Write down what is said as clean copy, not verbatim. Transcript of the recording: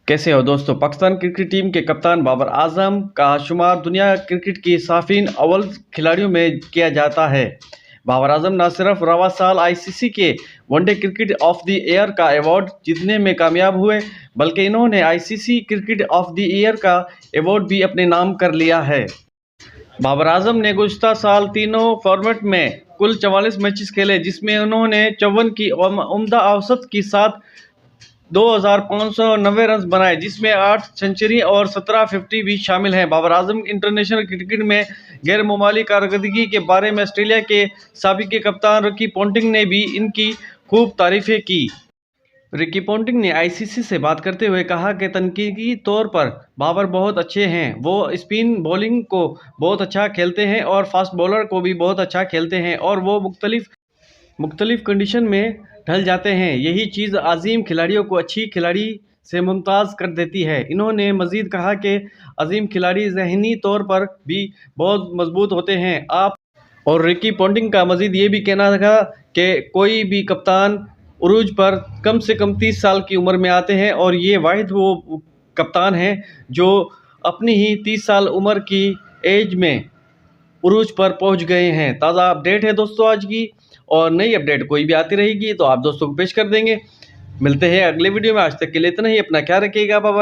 कैसे हो दोस्तों। पाकिस्तान क्रिकेट टीम के कप्तान बाबर आजम का शुमार दुनिया क्रिकेट की साफिन अव्वल खिलाड़ियों में किया जाता है। बाबर आजम न सिर्फ रवा साल आईसीसी के one day cricket of the year का अवार्ड जीतने में कामयाब हुए, बल्कि इन्होंने ICC cricket of the year का अवार्ड भी अपने नाम कर लिया है। बाबर आजम ने गुज़श्ता साल तीनों फॉर्मेट में कुल 44 मैचेस खेले, जिसमें उन्होंने 54 की उम्दा औसत के साथ 2590 रन बनाए, जिसमें 8 सेंचुरी और 17 50 भी शामिल हैं। बाबर आजम इंटरनेशनल क्रिकेट में गैर मामूली कारकर्दगी के बारे में ऑस्ट्रेलिया के साबिक कप्तान रिकी पोंटिंग ने भी इनकी खूब तारीफें की। रिकी पोंटिंग ने आईसीसी से बात करते हुए कहा कि तकनीकी तौर पर बाबर बहुत अच्छे हैं। वो स्पिन बॉलिंग को बहुत अच्छा खेलते हैं और फास्ट बॉलर को भी बहुत अच्छा खेलते हैं, और वो मुख्तलिफ कंडीशन में ढल जाते हैं। यही चीज़ अजीम खिलाड़ियों को अच्छी खिलाड़ी से मुमताज़ कर देती है। इन्होंने मज़ीद कहा कि अजीम खिलाड़ी ज़हनी तौर पर भी बहुत मजबूत होते हैं। और रिकी पोंटिंग का मज़ीद ये भी कहना था कि कोई भी कप्तान उरूज पर कम से कम 30 साल की उम्र में आते हैं, और ये वाहिद वो कप्तान हैं जो अपनी ही 30 साल उम्र की एज में उरूज पर पहुंच गए हैं। ताज़ा अपडेट है दोस्तों आज की, और नई अपडेट कोई भी आती रहेगी तो आप दोस्तों को पेश कर देंगे। मिलते हैं अगले वीडियो में। आज तक के लिए इतना ही। अपना ख्याल रखिएगा। Bye bye.